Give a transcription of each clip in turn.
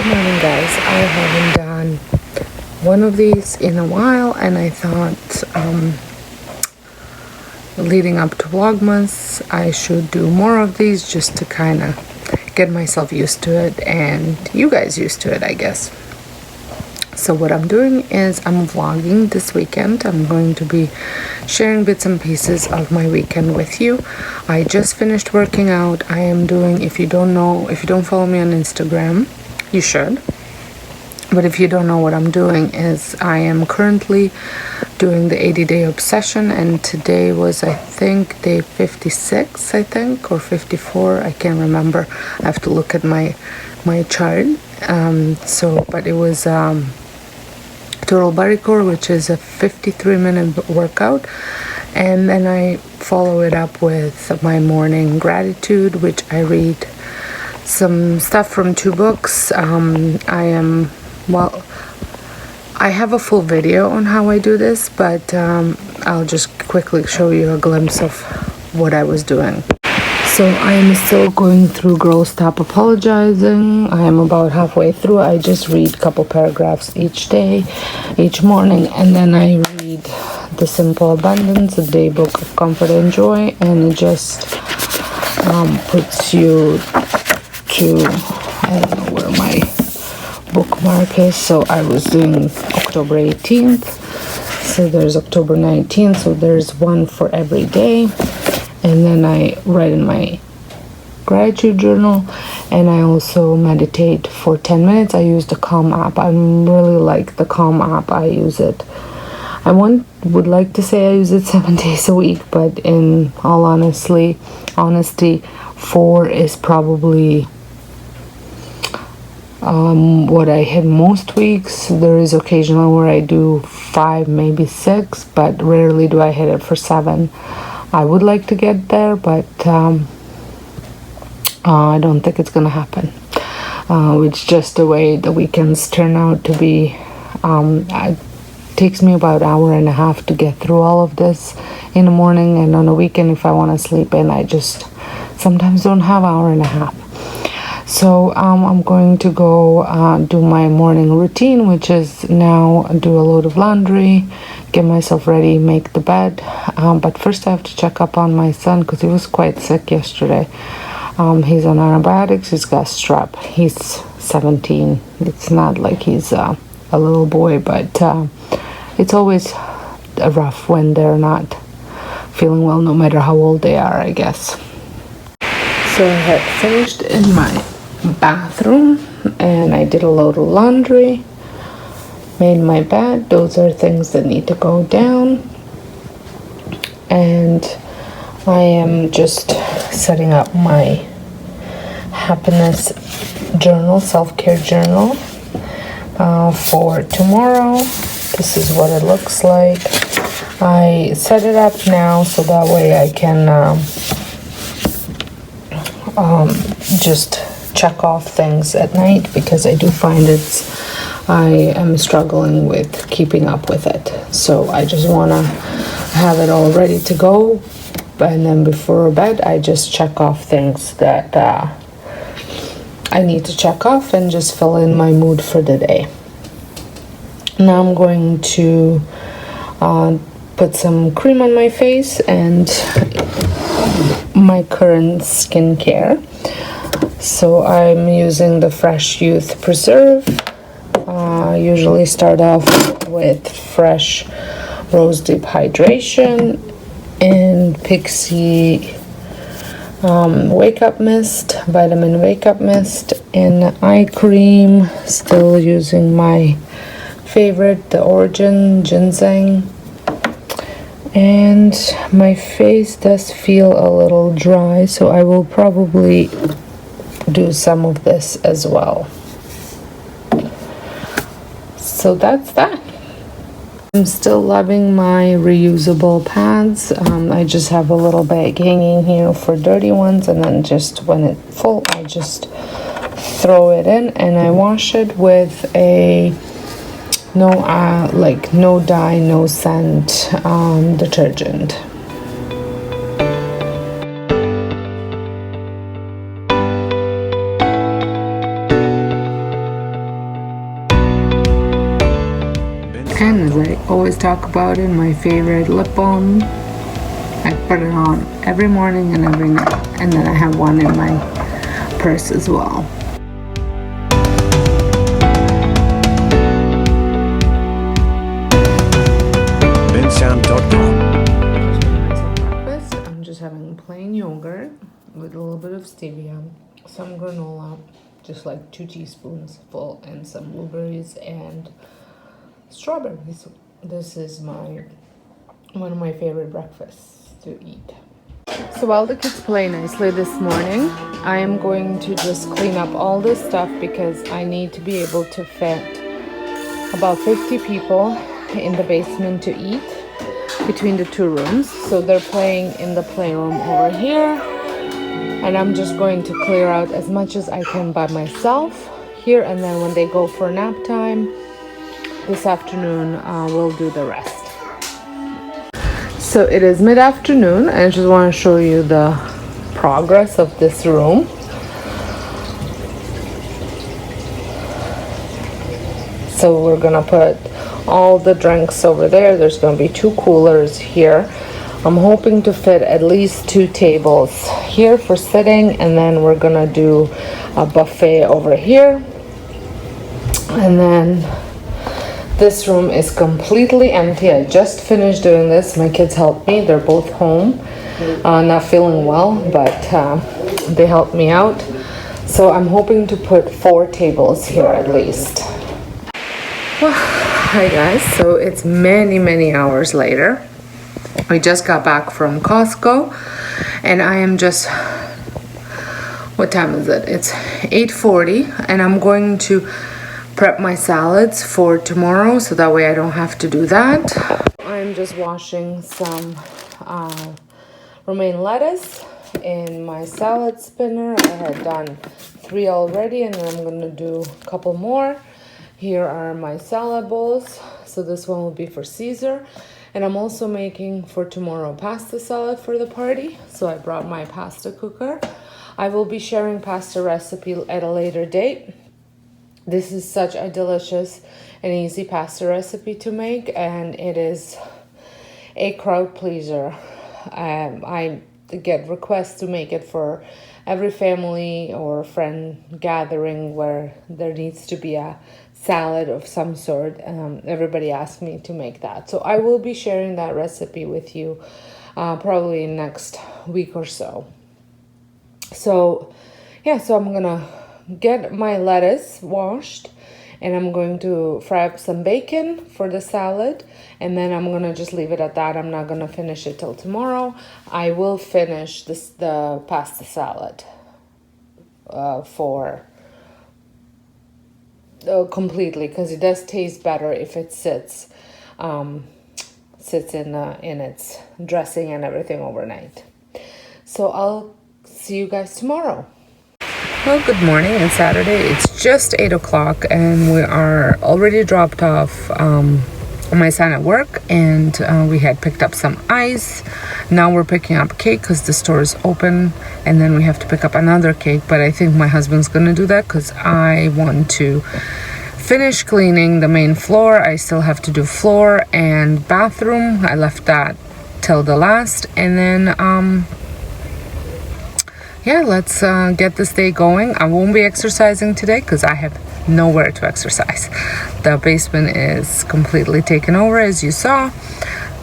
Good morning, guys. I haven't done one of these in a while, and I thought leading up to Vlogmas I should do more of these just to kind of get myself used to it and you guys used to it, I guess. So what I'm doing is I'm vlogging this weekend. I'm going to be sharing bits and pieces of my weekend with you. I just finished working out. I am doing, if you don't follow me on Instagram, you should. But if you don't know what I'm doing is I am currently doing the 80-day obsession, and today was, I think, day 56, or 54. I can't remember. I have to look at my chart. But it was Total Body Core, which is a 53-minute workout, and then I follow it up with my morning gratitude, which I read some stuff from 2 books. I have a full video on how I do this, but I'll just quickly show you a glimpse of what I was doing. So I am still going through Girl Stop Apologizing. I am about halfway through. I just read a couple paragraphs each day, each morning, and then I read The Simple Abundance, a day book of comfort and joy, and it just puts you to, I don't know where my bookmark is. So I was doing October 18th, so there's October 19th, so there's one for every day. And then I write in my gratitude journal, and I also meditate for 10 minutes. I use the Calm app. I really like the Calm app. I use it. Would like to say I use it 7 days a week, but in all honesty, 4 is probably what I hit most weeks. There is occasionally where I do 5, maybe 6, but rarely do I hit it for 7. I would like to get there, but I don't think it's gonna happen. It's just the way the weekends turn out to be. It takes me about an hour and a half to get through all of this in the morning, and on the weekend, if I want to sleep in, I just sometimes don't have an hour and a half. So I'm going to go do my morning routine, which is now do a load of laundry, get myself ready, make the bed. But first I have to check up on my son because he was quite sick yesterday. He's on antibiotics. He's got strep. He's 17. It's not like he's a little boy, but it's always rough when they're not feeling well, no matter how old they are, I guess. So I had finished in my bathroom and I did a load of laundry, made my bed. Those are things that need to go down, and I am just setting up my happiness journal, self-care journal for tomorrow. This is what it looks like. I set it up now so that way I can just check off things at night, because I do find I am struggling with keeping up with it. So I just want to have it all ready to go, and then before bed I just check off things that I need to check off and just fill in my mood for the day. Now I'm going to put some cream on my face and my current skincare. So I'm using the Fresh Youth Preserve. I usually start off with Fresh Rose Deep Hydration and Pixie Wake Up Mist, Vitamin Wake Up Mist, and eye cream. Still using my favorite, the Origin Ginseng. And my face does feel a little dry, so I will probably do some of this as well. So that's that. I'm still loving my reusable pads. I just have a little bag hanging here for dirty ones, and then just when it's full I just throw it in, and I wash it with a no dye, no scent detergent. as I always talk about it, my favorite lip balm. I put it on every morning and every night, and then I have one in my purse as well. bensound.com. Breakfast. I'm just having plain yogurt with a little bit of stevia, some granola, just like 2 teaspoons full, and some blueberries and strawberries. This is one of my favorite breakfasts to eat. So while the kids play nicely this morning, I am going to just clean up all this stuff because I need to be able to fit about 50 people in the basement to eat between the 2 rooms. So they're playing in the playroom over here, and I'm just going to clear out as much as I can by myself here, and then when they go for nap time this afternoon, we'll do the rest. So it is mid-afternoon, and I just want to show you the progress of this room. So we're gonna put all the drinks over there. There's gonna be 2 coolers here. I'm hoping to fit at least 2 tables here for sitting, and then we're gonna do a buffet over here. And then this room is completely empty. I just finished doing this. My kids helped me. They're both home, not feeling well, but they helped me out. So I'm hoping to put 4 tables here at least. Well, hi guys. So it's many hours later. We just got back from Costco, and I am just, what time is it? It's 8:40, and I'm going to prep my salads for tomorrow so that way I don't have to do that. I'm just washing some romaine lettuce in my salad spinner. I had done 3 already, and then I'm gonna do a couple more. Here are my salad bowls. So this one will be for Caesar, and I'm also making for tomorrow pasta salad for the party. So I brought my pasta cooker. I will be sharing pasta recipe at a later date. This is such a delicious and easy pasta recipe to make, and it is a crowd pleaser. I get requests to make it for every family or friend gathering where there needs to be a salad of some sort. Everybody asked me to make that. So I will be sharing that recipe with you probably next week or so. So yeah, so I'm gonna get my lettuce washed, and I'm going to fry up some bacon for the salad, and then I'm gonna just leave it at that. I'm not gonna finish it till tomorrow. I will finish the pasta salad completely, because it does taste better if it sits in its dressing and everything overnight. So I'll see you guys tomorrow. Well, good morning. It's Saturday. It's just 8 o'clock, and we are already dropped off my son at work, and we had picked up some ice. Now we're picking up cake because the store is open, and then we have to pick up another cake, but I think my husband's gonna do that because I want to finish cleaning the main floor. I still have to do floor and bathroom. I left that till the last, and then yeah, let's get this day going. I won't be exercising today because I have nowhere to exercise. The basement is completely taken over, as you saw,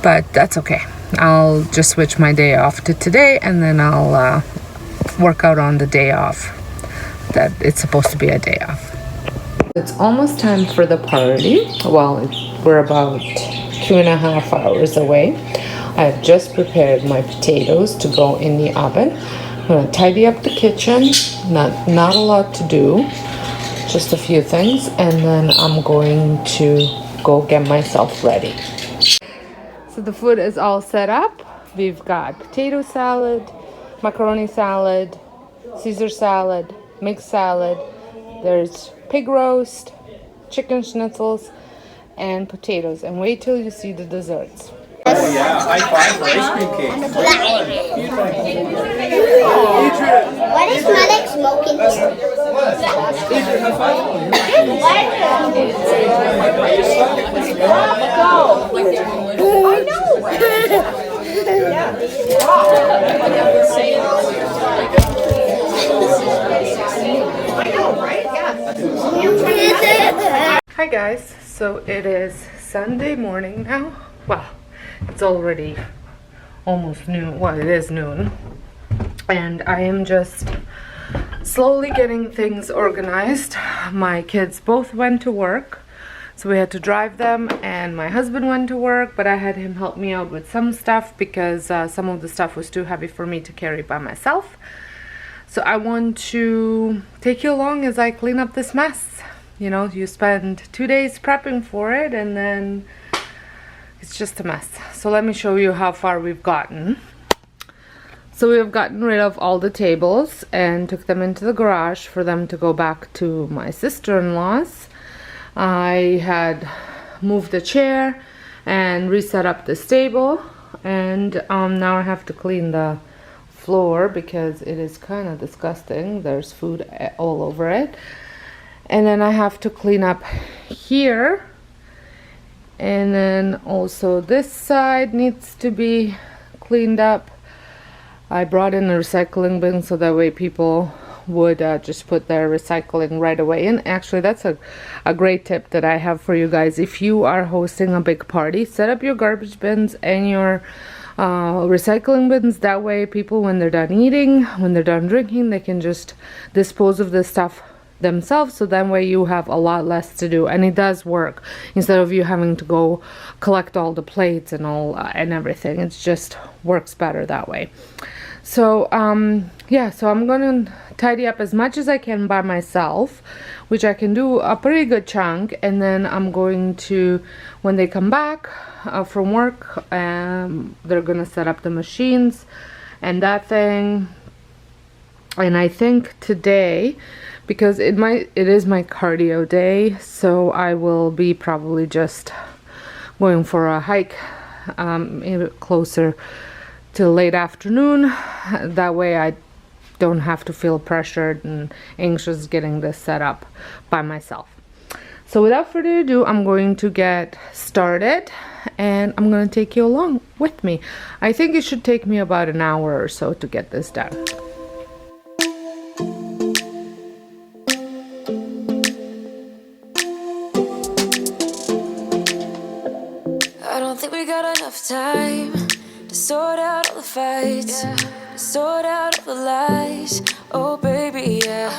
but that's okay. I'll just switch my day off to today, and then I'll work out on the day off that it's supposed to be a day off. It's almost time for the party. Well, we're about 2.5 hours away. I've just prepared my potatoes to go in the oven. I'm gonna tidy up the kitchen. Not a lot to do, just a few things, and then I'm going to go get myself ready. So the food is all set up. We've got potato salad, macaroni salad, Caesar salad, mixed salad. There's pig roast, chicken schnitzels, and potatoes. And wait till you see the desserts. Oh yeah, high five for ice cream cake. Why does Malik smoke in here? Hi guys, so it is Sunday morning now. Well, it's already almost noon. Well, it is noon. And I am just slowly getting things organized. My kids both went to work, so we had to drive them, and my husband went to work, but I had him help me out with some stuff because some of the stuff was too heavy for me to carry by myself. So I want to take you along as I clean up this mess. You know, you spend 2 days prepping for it and then it's just a mess. So let me show you how far we've gotten. So we have gotten rid of all the tables and took them into the garage for them to go back to my sister-in-law's. I had moved the chair and reset up this table, and now I have to clean the floor because it is kind of disgusting. There's food all over it. And then I have to clean up here, and then also this side needs to be cleaned up. I brought in a recycling bin so that way people would just put their recycling right away in. Actually, that's a great tip that I have for you guys. If you are hosting a big party, set up your garbage bins and your recycling bins. That way people, when they're done eating, when they're done drinking, they can just dispose of this stuff themselves, so that way you have a lot less to do, and it does work instead of you having to go collect all the plates and all and everything. It just works better that way. So yeah, so I'm gonna tidy up as much as I can by myself, which I can do a pretty good chunk, and then I'm going to, when they come back from work, they're gonna set up the machines and that thing. And I think today, because it is my cardio day, so I will be probably just going for a hike closer to late afternoon. That way I don't have to feel pressured and anxious getting this set up by myself. So without further ado, I'm going to get started and I'm going to take you along with me. I think it should take me about an hour or so to get this done. I don't think we got enough time to sort out all the fights, to sort out all the lies. Oh baby, yeah.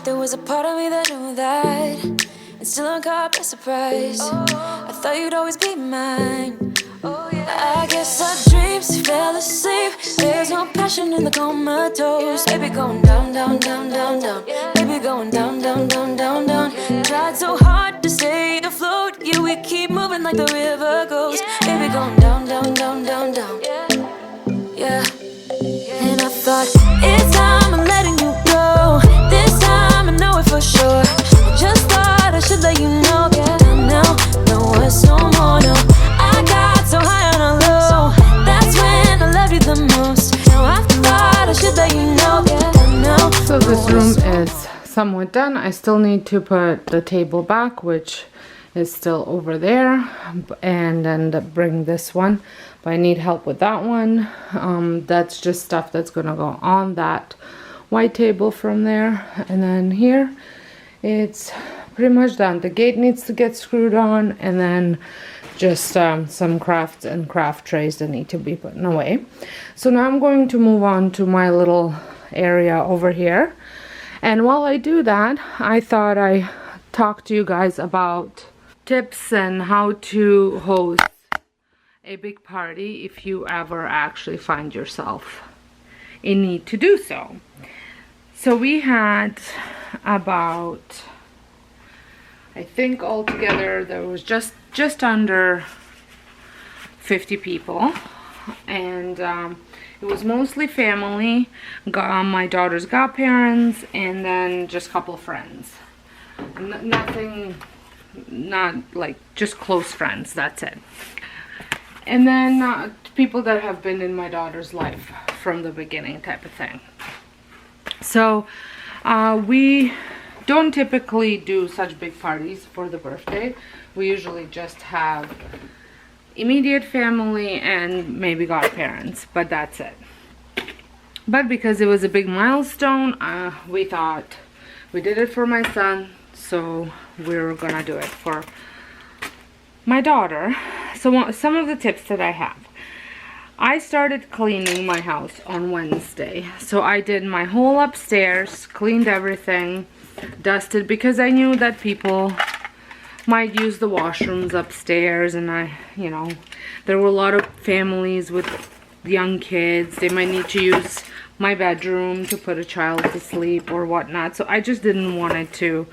There was a part of me that knew that, and still I'm caught by surprise. I thought you'd always be mine. I guess our dreams fell asleep. There's no passion in the comatose. Baby going down, down, down, down, down. Baby going down, down, down, down, down. Tried so hard to stay afloat. Yeah, we keep moving like the river goes. Baby going down, down, down, down, down. Yeah. And I thought, it's time I'm letting you go. This time I know it for sure. I just thought I should let you know. Now, no, it's no more, no. I got so high on a low. That's when I love you the most. Now I thought I should let you know. Now, so this room is somewhat done. I still need to put the table back, which is still over there, and then bring this one, but I need help with that one. That's just stuff that's gonna go on that white table from there. And then here it's pretty much done. The gate needs to get screwed on, and then just some crafts and craft trays that need to be put away. So now I'm going to move on to my little area over here, and while I do that, I thought I talk to you guys about tips and how to host a big party if you ever actually find yourself in need to do so. So we had about, I think altogether there was just under 50 people, and it was mostly family, my daughter's godparents, and then just a couple of friends. Nothing, not like just close friends, that's it. And then people that have been in my daughter's life from the beginning type of thing. So We don't typically do such big parties for the birthday. We usually just have immediate family and maybe godparents, but that's it. But because it was a big milestone, we thought we did it for my son, so we're gonna do it for my daughter. So some of the tips that I have. I started cleaning my house on Wednesday. So I did my whole upstairs, cleaned everything, dusted, because I knew that people might use the washrooms upstairs, and you know, there were a lot of families with young kids. They might need to use my bedroom to put a child to sleep or whatnot. So I just didn't want it to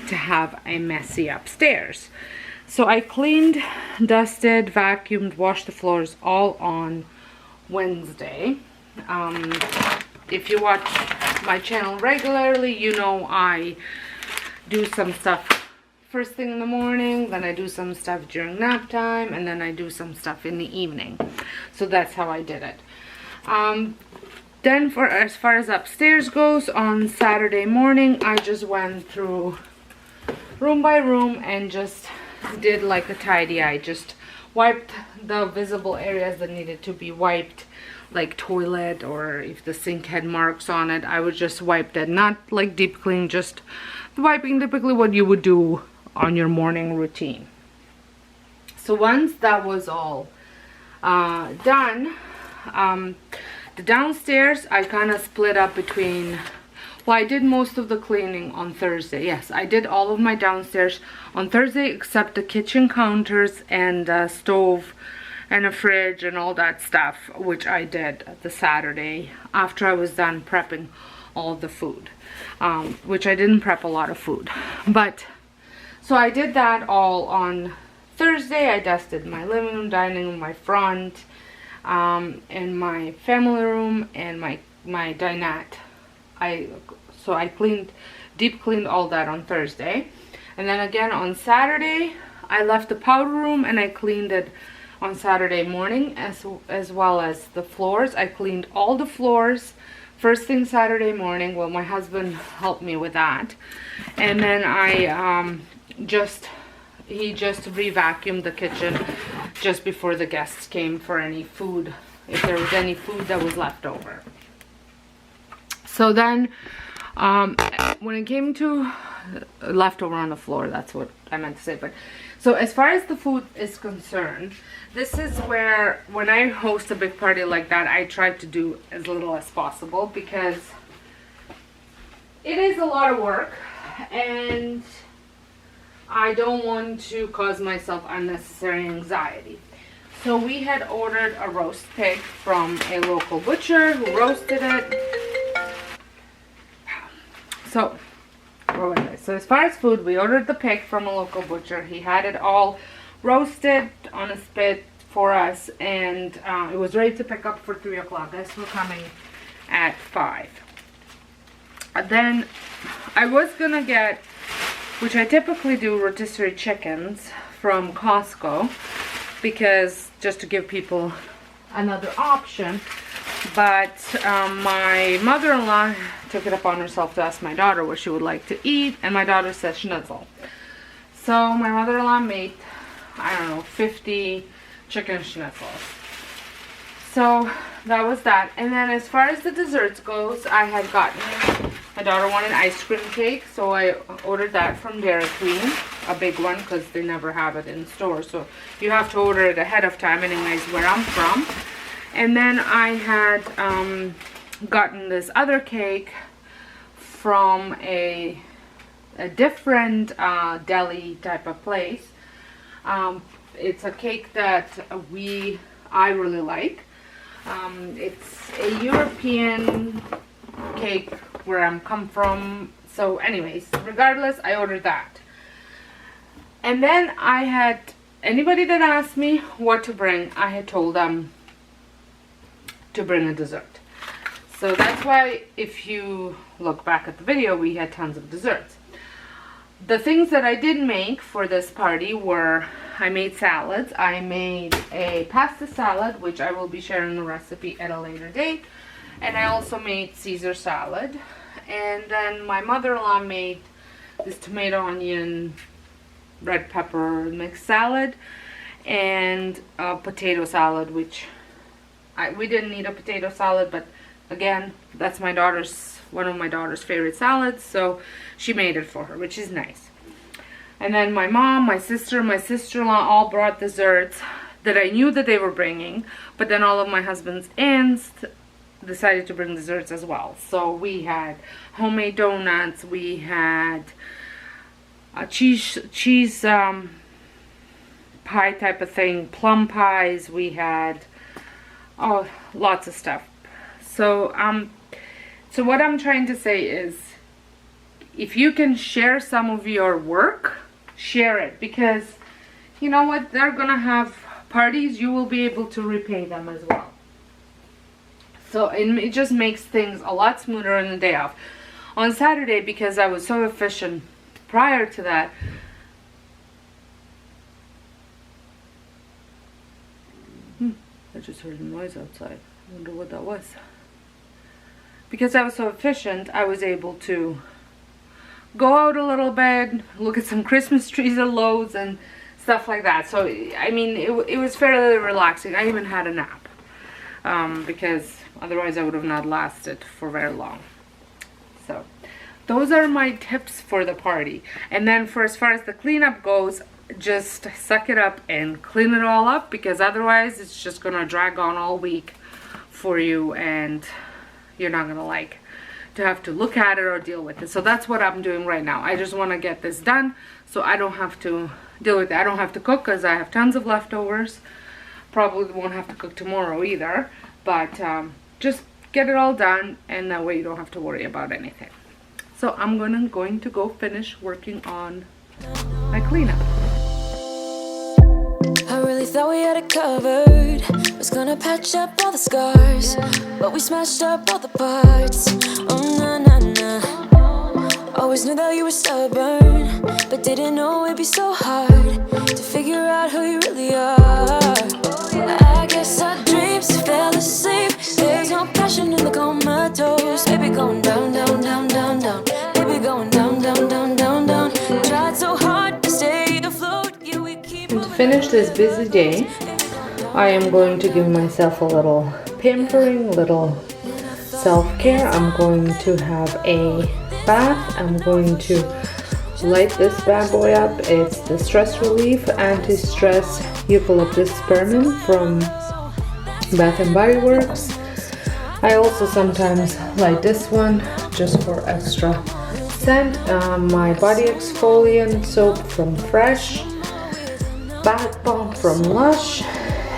have a messy upstairs. So I cleaned, dusted, vacuumed, washed the floors all on Wednesday. If you watch my channel regularly, you know I do some stuff first thing in the morning, then I do some stuff during nap time, and then I do some stuff in the evening. So that's how I did it. Then as far as upstairs goes, on Saturday morning, I just went through room by room and just did like a tidy. I just wiped the visible areas that needed to be wiped, like toilet, or if the sink had marks on it, I would just wipe that. Not like deep clean, just wiping, typically what you would do on your morning routine. So once that was all done, the downstairs I kind of split up between, well, I did most of the cleaning on Thursday. Yes, I did all of my downstairs on Thursday except the kitchen counters and stove and a fridge and all that stuff, which I did the Saturday after I was done prepping all the food, which I didn't prep a lot of food. But so I did that all on Thursday. I dusted my living room, dining room, my front, and my family room and my dinette. So I deep cleaned all that on Thursday. And then again on Saturday, I left the powder room and I cleaned it on Saturday morning, as well as the floors. I cleaned all the floors first thing Saturday morning. Well, my husband helped me with that. And then he just re-vacuumed the kitchen just before the guests came for any food, if there was any food that was left over. So then when it came to leftover on the floor, that's what I meant to say. But so as far as the food is concerned, this is where when I host a big party like that, I try to do as little as possible, because it is a lot of work and I don't want to cause myself unnecessary anxiety. So we had ordered a roast pig from a local butcher who roasted it. So, where was I? So as far as food, we ordered the pig from a local butcher. He had it all roasted on a spit for us, and it was ready to pick up for 3 o'clock. Guests were coming at 5. Then I was gonna get, which I typically do, rotisserie chickens from Costco, because just to give people another option. But my mother-in-law took it upon herself to ask my daughter what she would like to eat, and my daughter said schnitzel. So my mother-in-law made, I don't know, 50 chicken schnitzels. So that was that. And then as far as the desserts goes, I had gotten, my daughter wanted ice cream cake, so I ordered that from Dairy Queen, a big one, because they never have it in store. So you have to order it ahead of time, anyways, where I'm from. And then I had gotten this other cake from a different deli type of place. It's a cake that I really like. It's a European cake where I'm come from. So anyways, regardless, I ordered that. And then I had, anybody that asked me what to bring, I had told them to bring a dessert. So that's why if you look back at the video, we had tons of desserts. The things that I did make for this party were, I made salads. I made a pasta salad, which I will be sharing the recipe at a later date. And I also made Caesar salad. And then my mother-in-law made this tomato, onion, red pepper mixed salad and a potato salad, which we didn't need a potato salad, but again, that's one of my daughter's favorite salads, so she made it for her, which is nice. And then my mom, my sister, my sister-in-law all brought desserts that I knew that they were bringing, but then all of my husband's aunts decided to bring desserts as well. So we had homemade donuts, we had a cheese pie type of thing, plum pies, we had lots of stuff. So so what I'm trying to say is, if you can share some of your work, share it, because you know what, they're gonna have parties, you will be able to repay them as well. So it just makes things a lot smoother on the day off. On Saturday, because I was so efficient prior to that, I just heard a noise outside. I wonder what that was. Because I was so efficient, I was able to go out a little bit, look at some Christmas trees at Lowe's and stuff like that. So, I mean, it was fairly relaxing. I even had a nap. Because otherwise I would have not lasted for very long. So, those are my tips for the party. And then for as far as the cleanup goes, just suck it up and clean it all up, because otherwise it's just gonna drag on all week for you and you're not gonna like to have to look at it or deal with it. So that's what I'm doing right now. I just want to get this done so I don't have to deal with it. I don't have to cook because I have tons of leftovers. Probably won't have to cook tomorrow either, but just get it all done, and that way you don't have to worry about anything. So I'm going to go finish working on my cleanup. I really thought we had it covered. Was gonna patch up all the scars, but we smashed up all the parts. Oh na na na. Always knew that you were stubborn, but didn't know it'd be so hard to figure out who you really are. I guess our dreams fell asleep. There's no passion in the comatose. Baby going down, down, down, down, down. Baby going down, down, down, down, down. Tried so hard to stay afloat. Yeah, we keep And to finish this busy day, I am going to give myself a little pampering, little self-care. I'm going to have a bath. I'm going to light this bad boy up. It's the Stress Relief Anti-Stress Eucalyptus Spearmint from Bath and Body Works. I also sometimes light this one just for extra scent. My body exfoliant soap from Fresh, bath bomb from Lush,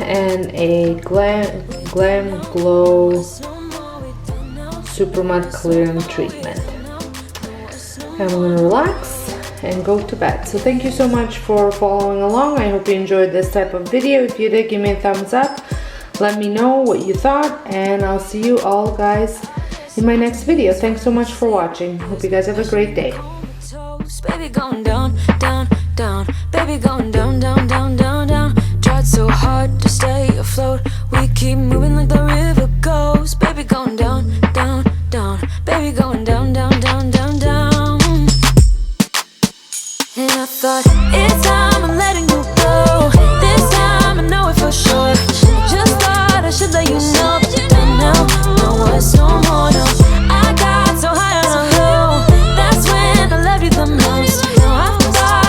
and a Glam Glow Super Matte Clearing Treatment. I'm gonna relax and go to bed. So thank you so much for following along. I hope you enjoyed this type of video. If you did, give me a thumbs up. Let me know what you thought, and I'll see you all guys in my next video. Thanks so much for watching. Hope you guys have a great day. baby going down, down, down. Baby going down, down, down, down, down. Tried so hard to stay afloat. We keep moving like the